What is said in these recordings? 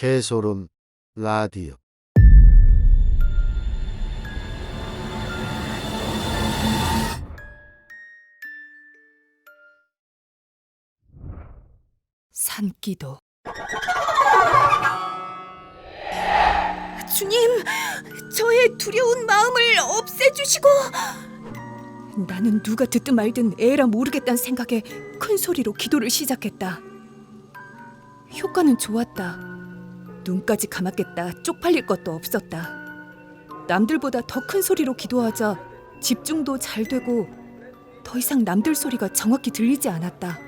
개소름 라디오. 산기도. 주님, 저의 두려운 마음을 없애주시고. 나는 누가 듣든 말든 에라 모르겠다는 생각에 큰 소리로 기도를 시작했다. 효과는 좋았다. 눈까지 감았겠다 쪽팔릴 것도 없었다. 남들보다 더 큰 소리로 기도하자 집중도 잘 되고 더 이상 남들 소리가 정확히 들리지 않았다.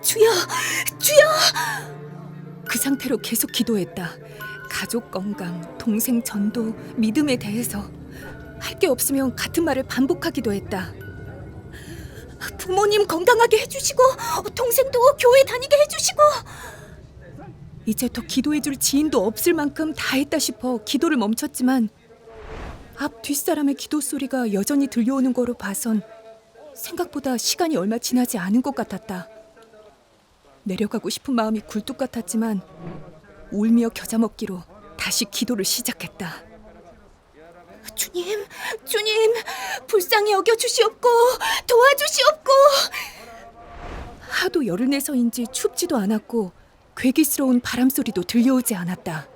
주여! 주여! 그 상태로 계속 기도했다. 가족 건강, 동생 전도, 믿음에 대해서 할 게 없으면 같은 말을 반복하기도 했다. 부모님 건강하게 해주시고 동생도 교회 다니게 해주시고. 이제 더 기도해줄 지인도 없을 만큼 다 했다 싶어 기도를 멈췄지만 앞 뒷사람의 기도 소리가 여전히 들려오는 거로 봐선 생각보다 시간이 얼마 지나지 않은 것 같았다. 내려가고 싶은 마음이 굴뚝 같았지만 울며 겨자 먹기로 다시 기도를 시작했다. 주님, 불쌍히 여겨주시옵고 도와주시옵고. 하도 열을 내서인지 춥지도 않았고 괴기스러운 바람소리도 들려오지 않았다.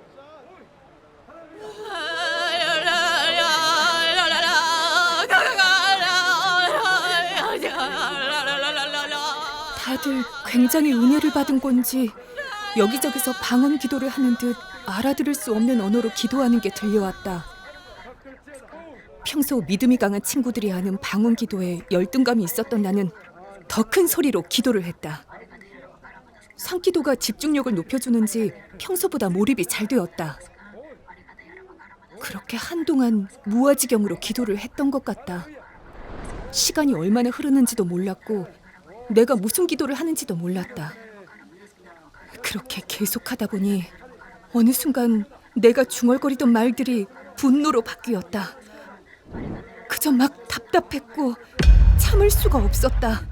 다들 굉장히 은혜를 받은 건지 여기저기서 방언 기도를 하는 듯 알아들을 수 없는 언어로 기도하는 게 들려왔다. 평소 믿음이 강한 친구들이 하는 방언 기도에 열등감이 있었던 나는 더 큰 소리로 기도를 했다. 산기도가 집중력을 높여주는지 평소보다 몰입이 잘 되었다. 그렇게 한동안 무아지경으로 기도를 했던 것 같다. 시간이 얼마나 흐르는지도 몰랐고 내가 무슨 기도를 하는지도 몰랐다. 그렇게 계속하다 보니 어느 순간 내가 중얼거리던 말들이 분노로 바뀌었다. 그저 막 답답했고 참을 수가 없었다.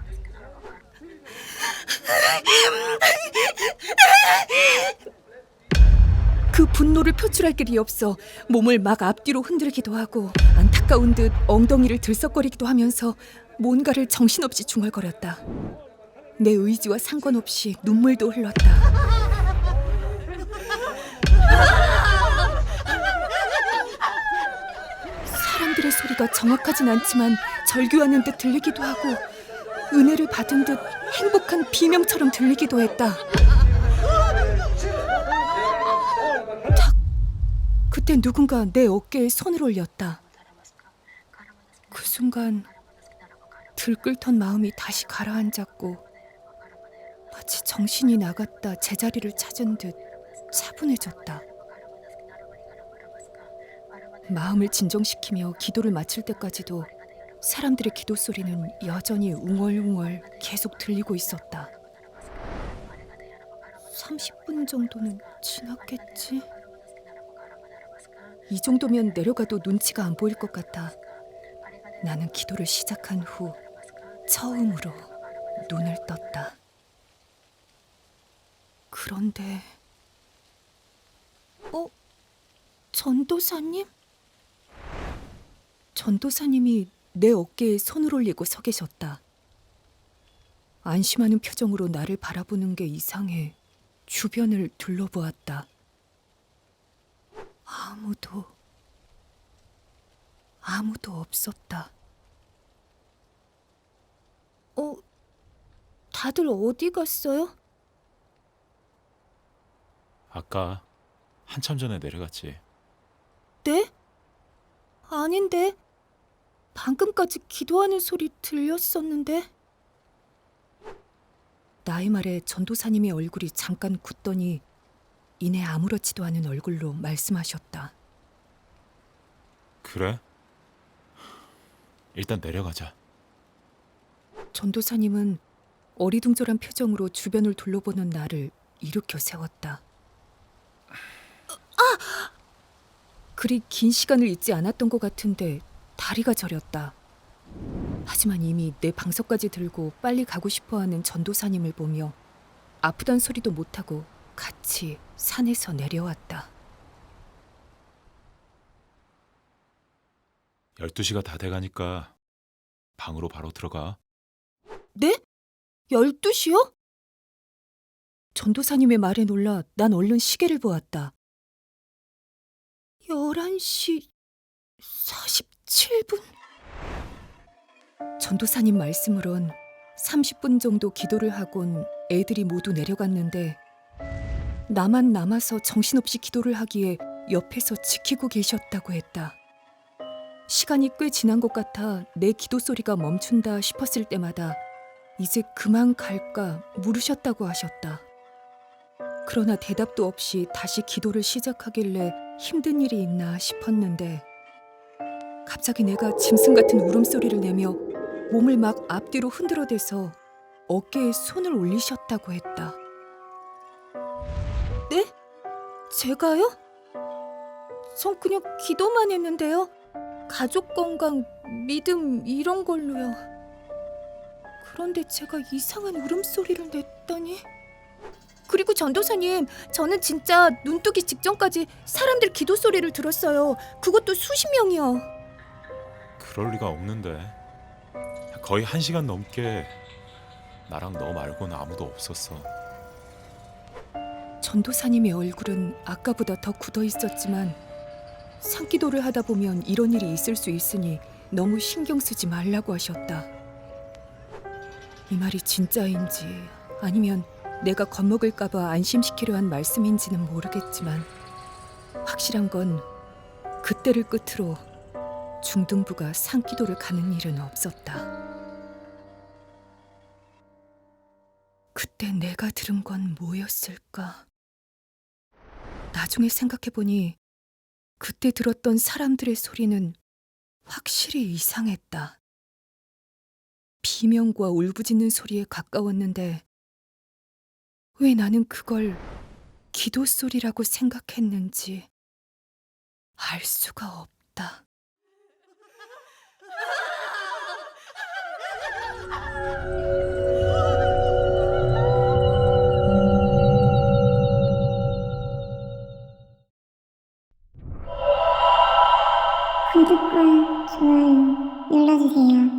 그 분노를 표출할 길이 없어 몸을 막 앞뒤로 흔들기도 하고 안타까운 듯 엉덩이를 들썩거리기도 하면서 뭔가를 정신없이 중얼거렸다. 내 의지와 상관없이 눈물도 흘렀다. 사람들의 소리가 정확하진 않지만 절규하는 듯 들리기도 하고 은혜를 받은 듯 행복한 비명처럼 들리기도 했다. 탁! 그때 누군가 내 어깨에 손을 올렸다. 그 순간 들끓던 마음이 다시 가라앉았고 마치 정신이 나갔다 제자리를 찾은 듯 차분해졌다. 마음을 진정시키며 기도를 마칠 때까지도 사람들의 기도 소리는 여전히 웅얼웅얼 계속 들리고 있었다. 30분 정도는 지났겠지? 이 정도면 내려가도 눈치가 안 보일 것 같아 나는 기도를 시작한 후 처음으로 눈을 떴다. 그런데 전도사님? 전도사님이 내 어깨에 손을 올리고 서 계셨다. 안심하는 표정으로 나를 바라보는 게 이상해 주변을 둘러보았다. 아무도 없었다. 다들 어디 갔어요? 아까 한참 전에 내려갔지. 네? 아닌데. 방금까지 기도하는 소리 들렸었는데. 나의 말에 전도사님의 얼굴이 잠깐 굳더니 이내 아무렇지도 않은 얼굴로 말씀하셨다. 그래? 일단 내려가자. 전도사님은 어리둥절한 표정으로 주변을 둘러보는 나를 일으켜 세웠다. 그리 긴 시간을 있지 않았던 것 같은데 다리가 저렸다. 하지만 이미 내 방석까지 들고 빨리 가고 싶어하는 전도사님을 보며 아프단 소리도 못하고 같이 산에서 내려왔다. 12시가 다 돼가니까 방으로 바로 들어가. 네? 12시요? 전도사님의 말에 놀라 난 얼른 시계를 보았다. 11시 47분? 전도사님 말씀으론 30분 정도 기도를 하곤 애들이 모두 내려갔는데 나만 남아서 정신없이 기도를 하기에 옆에서 지키고 계셨다고 했다. 시간이 꽤 지난 것 같아 내 기도 소리가 멈춘다 싶었을 때마다 이제 그만 갈까 물으셨다고 하셨다. 그러나 대답도 없이 다시 기도를 시작하길래 힘든 일이 있나 싶었는데 갑자기 내가 짐승 같은 울음소리를 내며 몸을 막 앞뒤로 흔들어대서 어깨에 손을 올리셨다고 했다. 네? 제가요? 전 그냥 기도만 했는데요. 가족 건강, 믿음 이런 걸로요. 그런데 제가 이상한 울음소리를 냈다니? 그리고 전도사님, 저는 진짜 눈 뜨기 직전까지 사람들 기도 소리를 들었어요. 그것도 수십 명이요. 그럴 리가 없는데. 거의 1시간 넘게 나랑 너 말고는 아무도 없었어. 전도사님의 얼굴은 아까보다 더 굳어 있었지만 산기도를 하다 보면 이런 일이 있을 수 있으니 너무 신경 쓰지 말라고 하셨다. 이 말이 진짜인지 아니면 내가 겁먹을까 봐 안심시키려 한 말씀인지는 모르겠지만 확실한 건 그때를 끝으로 중등부가 산기도를 가는 일은 없었다. 그때 내가 들은 건 뭐였을까? 나중에 생각해보니 그때 들었던 사람들의 소리는 확실히 이상했다. 비명과 울부짖는 소리에 가까웠는데 왜 나는 그걸 기도 소리라고 생각했는지 알 수가 없다. 구독과 좋아요 눌러주세요.